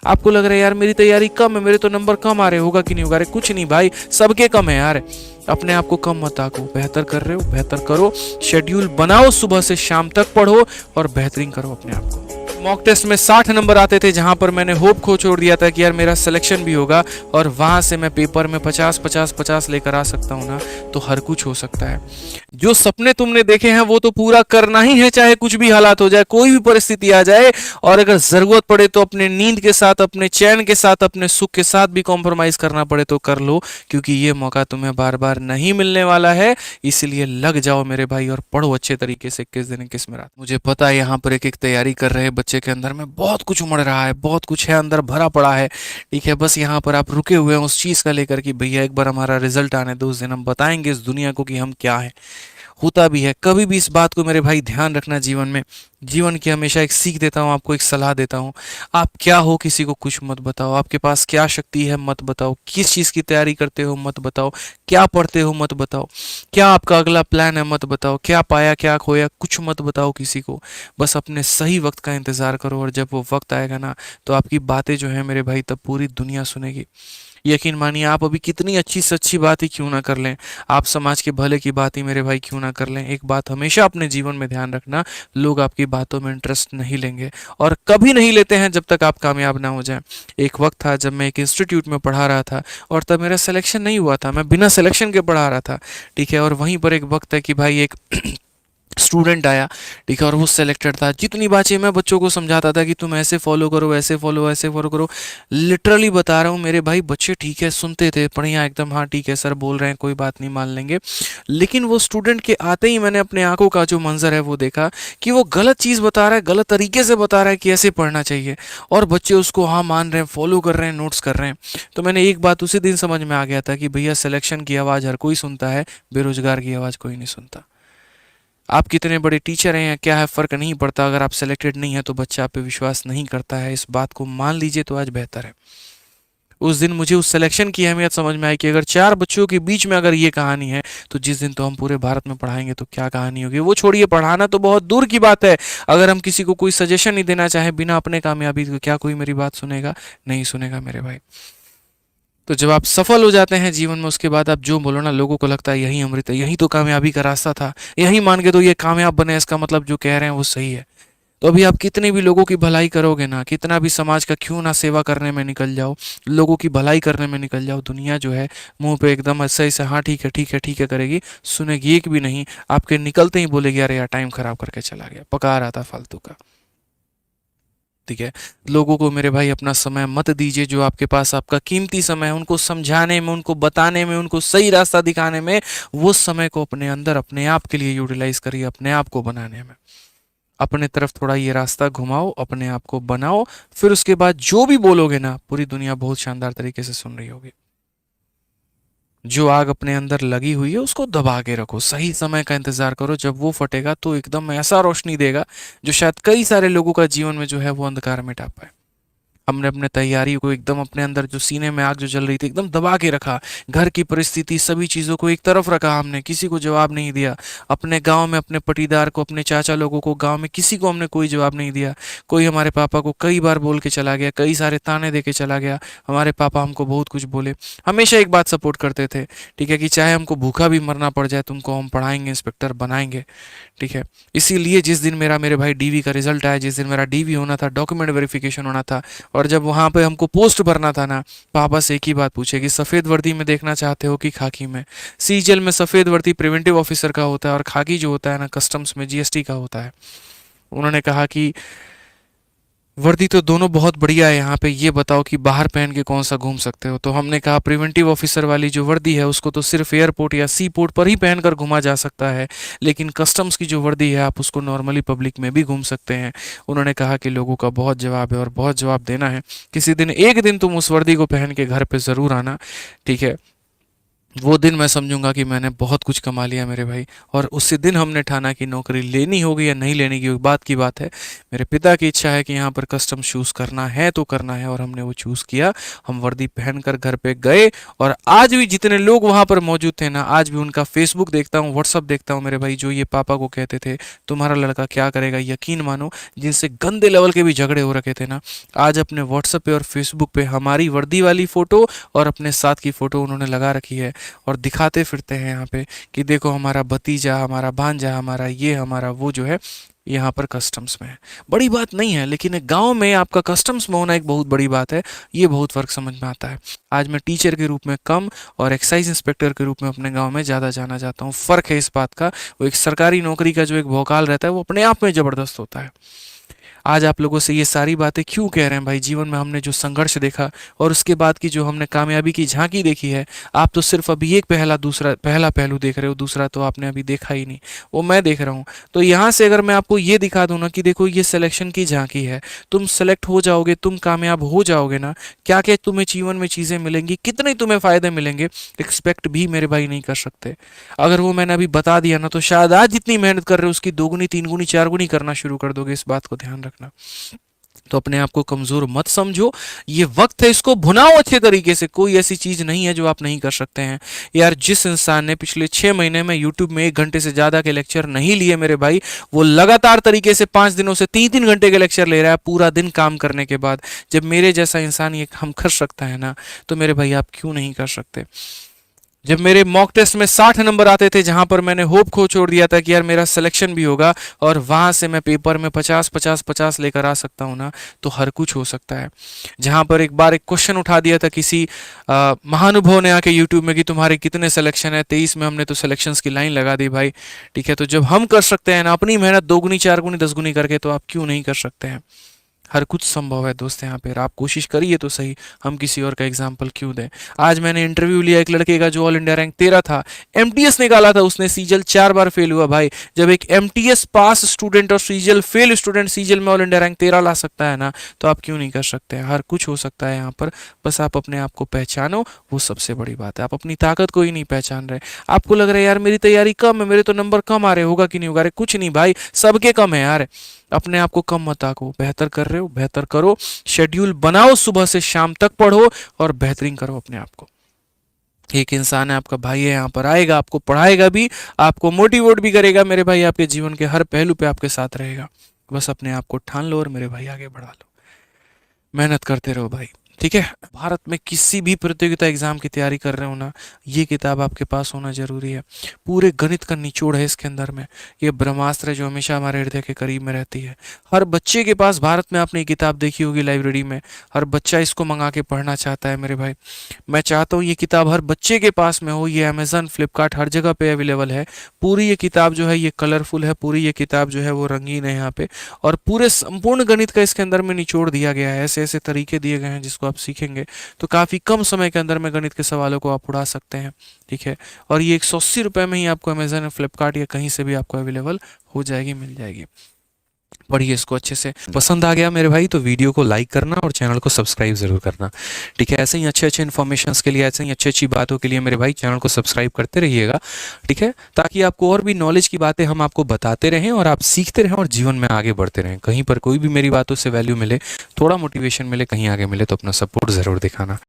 आपको लग रहा है यार मेरी तैयारी कम है, मेरे तो नंबर कम आ रहे, होगा कि नहीं होगा? अरे कुछ नहीं भाई, सबके कम है यार। अपने आप को कम मत आको, बेहतर कर रहे हो बेहतर करो, शेड्यूल बनाओ, सुबह से शाम तक पढ़ो और बेहतरीन करो अपने आप को। मॉक टेस्ट में 60 नंबर आते थे, जहां पर मैंने होप खो छोड़ दिया था कि यार मेरा सिलेक्शन भी होगा और वहां से मैं पेपर में 50 लेकर आ सकता हूं ना, तो हर कुछ हो सकता है। जो सपने तुमने देखे हैं वो तो पूरा करना ही है, चाहे कुछ भी हालात हो जाए, कोई भी परिस्थिति आ जाए, और अगर जरूरत पड़े तो अपने नींद के साथ, अपने चैन के साथ, अपने सुख के साथ भी कॉम्प्रोमाइज करना पड़े तो कर लो, क्योंकि ये मौका तुम्हें बार बार नहीं मिलने वाला है। इसलिए लग जाओ मेरे भाई और पढ़ो अच्छे तरीके से, 21 दिन 21 में रात। मुझे पता है यहाँ पर एक एक तैयारी कर रहे बच्चे के अंदर में बहुत कुछ उमड़ रहा है, बहुत कुछ है अंदर भरा पड़ा है, ठीक है। बस यहाँ पर आप रुके हुए हैं उस चीज का लेकर कि भैया एक बार हमारा रिजल्ट आने दो, उस दिन हम बताएंगे इस दुनिया को कि हम क्या है। होता भी है। कभी भी इस बात को मेरे भाई ध्यान रखना जीवन में। जीवन की हमेशा एक सीख देता हूँ आपको, एक सलाह देता हूँ। आप क्या हो किसी को कुछ मत बताओ, आपके पास क्या शक्ति है मत बताओ, किस चीज़ की तैयारी करते हो मत बताओ, क्या पढ़ते हो मत बताओ, क्या आपका अगला प्लान है मत बताओ, क्या पाया क्या खोया कुछ मत बताओ किसी को। बस अपने सही वक्त का इंतज़ार करो, और जब वो वक्त आएगा ना तो आपकी बातें जो है मेरे भाई तब पूरी दुनिया सुनेगी। यकीन मानिए, आप अभी कितनी अच्छी से अच्छी बात ही क्यों ना कर लें, आप समाज के भले की बात ही मेरे भाई क्यों ना कर लें, एक बात हमेशा अपने जीवन में ध्यान रखना, लोग आपकी बातों में इंटरेस्ट नहीं लेंगे, और कभी नहीं लेते हैं जब तक आप कामयाब ना हो जाएं। एक वक्त था जब मैं एक इंस्टीट्यूट में पढ़ा रहा था और तब मेरा सिलेक्शन नहीं हुआ था, मैं बिना सिलेक्शन के पढ़ा रहा था, ठीक है। और वहीं पर एक वक्त है कि भाई एक स्टूडेंट आया, ठीक है, और वो सेलेक्टेड था। जितनी बातें मैं बच्चों को समझाता था कि तुम ऐसे फॉलो करो, ऐसे फॉलो करो, लिटरली बता रहा हूँ मेरे भाई, बच्चे ठीक है सुनते थे बढ़िया एकदम, हाँ ठीक है सर बोल रहे हैं कोई बात नहीं मान लेंगे। लेकिन वो स्टूडेंट के आते ही मैंने अपने आंखों का जो मंजर है वो देखा कि वो गलत चीज़ बता रहा है, गलत तरीके से बता रहा है कि ऐसे पढ़ना चाहिए, और बच्चे उसको हाँ मान रहे हैं, फॉलो कर रहे हैं, नोट्स कर रहे हैं। तो मैंने एक बात उसी दिन समझ में आ गया था कि भैया सिलेक्शन की आवाज़ हर कोई सुनता है, बेरोजगार की आवाज़ कोई नहीं सुनता। आप कितने बड़े टीचर हैं या क्या है फ़र्क नहीं पड़ता, अगर आप सेलेक्टेड नहीं है तो बच्चा आप पे विश्वास नहीं करता है। इस बात को मान लीजिए तो आज बेहतर है। उस दिन मुझे उस सिलेक्शन की अहमियत समझ में आई कि अगर 4 बच्चों के बीच में अगर ये कहानी है तो जिस दिन तो हम पूरे भारत में पढ़ाएंगे तो क्या कहानी होगी। वो छोड़िए, पढ़ाना तो बहुत दूर की बात है, अगर हम किसी को कोई सजेशन नहीं देना चाहें बिना अपने कामयाबी तो क्या कोई मेरी बात सुनेगा? नहीं सुनेगा मेरे भाई। तो जब आप सफल हो जाते हैं जीवन में, उसके बाद आप जो बोलो ना, लोगों को लगता है यही अमृत है, यही तो कामयाबी का रास्ता था, यही मान के तो ये कामयाब बने, इसका मतलब जो कह रहे हैं वो सही है। तो अभी आप कितनी भी लोगों की भलाई करोगे ना, कितना भी समाज का क्यों ना सेवा करने में निकल जाओ, लोगों की भलाई करने में निकल जाओ, दुनिया जो है मुंह पे एकदम ऐसे ऐसे हाँ ठीक है ठीक है ठीक है करेगी, सुनेगी एक भी नहीं। आपके निकलते ही बोलेगी अरे यार टाइम खराब करके चला गया, पका रहा था फालतू का। ठीक है। लोगों को मेरे भाई अपना समय मत दीजिए, जो आपके पास आपका कीमती समय है उनको समझाने में, उनको बताने में, उनको सही रास्ता दिखाने में, वो समय को अपने अंदर अपने आप के लिए यूटिलाइज करिए, अपने आप को बनाने में। अपने तरफ थोड़ा ये रास्ता घुमाओ, अपने आप को बनाओ, फिर उसके बाद जो भी बोलोगे ना पूरी दुनिया बहुत शानदार तरीके से सुन रही होगी। जो आग अपने अंदर लगी हुई है उसको दबा के रखो, सही समय का इंतजार करो, जब वो फटेगा तो एकदम ऐसा रोशनी देगा जो शायद कई सारे लोगों का जीवन में जो है वो अंधकार मिटा पाए। हमने अपने तैयारी को एकदम अपने अंदर जो सीने में आग जो जल रही थी एकदम दबा के रखा, घर की परिस्थिति सभी चीज़ों को एक तरफ रखा, हमने किसी को जवाब नहीं दिया। अपने गांव में अपने पटीदार को, अपने चाचा लोगों को, गांव में किसी को हमने कोई जवाब नहीं दिया। कोई हमारे पापा को कई बार बोल के चला गया, कई सारे ताने दे के चला गया, हमारे पापा हमको बहुत कुछ बोले, हमेशा एक बात सपोर्ट करते थे, ठीक है, कि चाहे हमको भूखा भी मरना पड़ जाए तुमको हम पढ़ाएंगे, इंस्पेक्टर बनाएंगे, ठीक है। इसीलिए जिस दिन मेरे भाई डीवी का रिजल्ट आया, जिस दिन मेरा डीवी होना था, डॉक्यूमेंट वेरिफिकेशन होना था, और जब वहाँ पे हमको पोस्ट भरना था ना, पापा से एक ही बात पूछे कि सफ़ेद वर्दी में देखना चाहते हो कि खाकी में। सीजीएल में सफ़ेद वर्दी प्रिवेंटिव ऑफिसर का होता है और खाकी जो होता है ना कस्टम्स में जीएसटी का होता है। उन्होंने कहा कि वर्दी तो दोनों बहुत बढ़िया है, यहाँ पे ये बताओ कि बाहर पहन के कौन सा घूम सकते हो। तो हमने कहा प्रिवेंटिव ऑफिसर वाली जो वर्दी है उसको तो सिर्फ एयरपोर्ट या सी पोर्ट पर ही पहनकर घुमा जा सकता है, लेकिन कस्टम्स की जो वर्दी है आप उसको नॉर्मली पब्लिक में भी घूम सकते हैं। उन्होंने कहा कि लोगों का बहुत जवाब है और बहुत जवाब देना है, किसी दिन एक दिन तुम उस वर्दी को पहन के घर पर ज़रूर आना, ठीक है। वो दिन मैं समझूंगा कि मैंने बहुत कुछ कमा लिया मेरे भाई। और उसी दिन हमने ठाना कि नौकरी लेनी होगी या नहीं लेने की बात है। मेरे पिता की इच्छा है कि यहाँ पर कस्टम चूज़ करना है तो करना है, और हमने वो चूज़ किया। हम वर्दी पहनकर घर पे गए, और आज भी जितने लोग वहाँ पर मौजूद थे ना, आज भी उनका फेसबुक देखता हूँ, व्हाट्सअप देखता हूँ मेरे भाई, जो ये पापा को कहते थे तुम्हारा लड़का क्या करेगा, यकीन मानो जिनसे गंदे लेवल के भी झगड़े हो रखे थे ना, आज अपने व्हाट्सएप पे और फेसबुक पे हमारी वर्दी वाली फ़ोटो और अपने साथ की फ़ोटो उन्होंने लगा रखी है, और दिखाते फिरते हैं यहाँ पे कि देखो हमारा भतीजा, हमारा भांजा, हमारा ये, हमारा वो जो है यहाँ पर कस्टम्स में है। बड़ी बात नहीं है, लेकिन एक गांव में आपका कस्टम्स में होना एक बहुत बड़ी बात है। ये बहुत फ़र्क समझ में आता है। आज मैं टीचर के रूप में कम और एक्साइज इंस्पेक्टर के रूप में अपने गांव में ज़्यादा जाना जाता हूँ। फ़र्क है इस बात का। वो एक सरकारी नौकरी का जो एक भौकाल रहता है वो अपने आप में ज़बरदस्त होता है। आज आप लोगों से ये सारी बातें क्यों कह रहे हैं भाई? जीवन में हमने जो संघर्ष देखा और उसके बाद की जो हमने कामयाबी की झांकी देखी है, आप तो सिर्फ अभी एक पहला पहलू देख रहे हो, दूसरा तो आपने अभी देखा ही नहीं, वो मैं देख रहा हूँ। तो यहाँ से अगर मैं आपको ये दिखा दूँ ना कि देखो ये सिलेक्शन की झांकी है, तुम सेलेक्ट हो जाओगे, तुम कामयाब हो जाओगे ना, क्या क्या तुम्हें जीवन में चीज़ें मिलेंगी, कितने तुम्हें फ़ायदे मिलेंगे, एक्सपेक्ट भी मेरे भाई नहीं कर सकते। अगर वो मैंने अभी बता दिया ना, तो शायद आज जितनी मेहनत कर रहे हो उसकी दोगुनी, तीन गुनी, चार गुनी करना शुरू कर दोगे। इस बात को ध्यान रखना। तो अपने आप को कमज़ोर मत समझो। ये वक्त है, इसको भुनाओ अच्छे तरीके से। कोई ऐसी चीज़ नहीं है जो आप नहीं कर सकते हैं। यार जिस इंसान ने पिछले 6 महीने में यूट्यूब में 1 घंटे से ज़्यादा के लेक्चर नहीं लिए मेरे भाई, वो लगातार तरीके से 5 दिनों से 3-3 घंटे के लेक्चर ले रहा है पूरा दिन काम करने के बाद। जब मेरे जैसा इंसान ये काम कर सकता है ना, तो मेरे भाई आप क्यों नहीं कर सकते? जब मेरे मॉक टेस्ट में 60 नंबर आते थे, जहां पर मैंने होप खो छोड़ दिया था कि यार मेरा सिलेक्शन भी होगा, और वहां से मैं पेपर में 50-50-50 लेकर आ सकता हूं ना, तो हर कुछ हो सकता है। जहां पर एक बार एक क्वेश्चन उठा दिया था किसी महानुभव ने आके यूट्यूब में कि तुम्हारे कितने सिलेक्शन है, 23 में, हमने तो सिलेक्शंस की लाइन लगा दी भाई। ठीक है, तो जब हम कर सकते हैं ना अपनी मेहनत 2 गुनी, 4 गुनी, 10 गुनी करके, तो आप क्यों नहीं कर सकते हैं? हर कुछ संभव है दोस्त यहाँ पे। आप कोशिश करिए तो सही। हम किसी और का एग्जाम्पल क्यों दें? आज मैंने इंटरव्यू लिया एक लड़के का जो ऑल इंडिया रैंक 13 था, एमटीएस निकाला था उसने, सीजल 4 बार फेल हुआ भाई। जब एक एमटीएस पास स्टूडेंट और सीजल फेल स्टूडेंट सीजल में ऑल इंडिया रैंक 13 ला सकता है ना, तो आप क्यों नहीं कर सकते हैं? हर कुछ हो सकता है यहाँ पर। बस आप अपने आप को पहचानो, वो सबसे बड़ी बात है। आप अपनी ताकत को ही नहीं पहचान रहे। आपको लग रहा है यार मेरी तैयारी कम है, मेरे तो नंबर कम आ रहे, होगा कि नहीं होगा। अरे कुछ नहीं भाई, सबके कम है यार। अपने आप को कम मत आको। बेहतर कर रहे हो, बेहतर करो। शेड्यूल बनाओ, सुबह से शाम तक पढ़ो और बेहतरीन करो अपने आप को। एक इंसान है, आपका भाई है, यहाँ पर आएगा, आपको पढ़ाएगा भी, आपको मोटिवेट भी करेगा मेरे भाई, आपके जीवन के हर पहलू पे आपके साथ रहेगा। बस अपने आप को ठान लो और मेरे भाई आगे बढ़ा लो। मेहनत करते रहो भाई। ठीक है, भारत में किसी भी प्रतियोगिता एग्जाम की तैयारी कर रहे हो ना, ये किताब आपके पास होना जरूरी है। पूरे गणित का निचोड़ है इसके अंदर में। ये ब्रह्मास्त्र है जो हमेशा हमारे हृदय के करीब में रहती है। हर बच्चे के पास, भारत में आपने ये किताब देखी होगी लाइब्रेरी में, हर बच्चा इसको मंगा के पढ़ना चाहता है मेरे भाई। मैं चाहता हूँ ये किताब हर बच्चे के पास में हो। ये अमेजन, फ्लिपकार्ट, हर जगह पे अवेलेबल है। पूरी ये किताब जो है ये कलरफुल है, पूरी ये किताब जो है वो रंगीन है यहाँ पे, और पूरे संपूर्ण गणित का इसके अंदर में निचोड़ दिया गया है। ऐसे ऐसे तरीके दिए गए हैं जिसको आप सीखेंगे तो काफ़ी कम समय के अंदर में गणित के सवालों को आप उड़ा सकते हैं। ठीक है, और ये 180 रुपये में ही आपको अमेजन या फ्लिपकार्ट या कहीं से भी आपको अवेलेबल हो जाएगी, मिल जाएगी। पढ़िए इसको अच्छे से। पसंद आ गया मेरे भाई तो वीडियो को लाइक करना और चैनल को सब्सक्राइब जरूर करना। ठीक है, ऐसे ही अच्छे अच्छे इन्फॉर्मेशंस के लिए, ऐसे ही अच्छी अच्छी बातों के लिए मेरे भाई चैनल को सब्सक्राइब करते रहिएगा। ठीक है, ताकि आपको और भी नॉलेज की बातें हम आपको बताते रहें और आप सीखते रहें और जीवन में आगे बढ़ते रहें। कहीं पर कोई भी मेरी बातों से वैल्यू मिले, थोड़ा मोटिवेशन मिले, कहीं आगे मिले, तो अपना सपोर्ट ज़रूर दिखाना।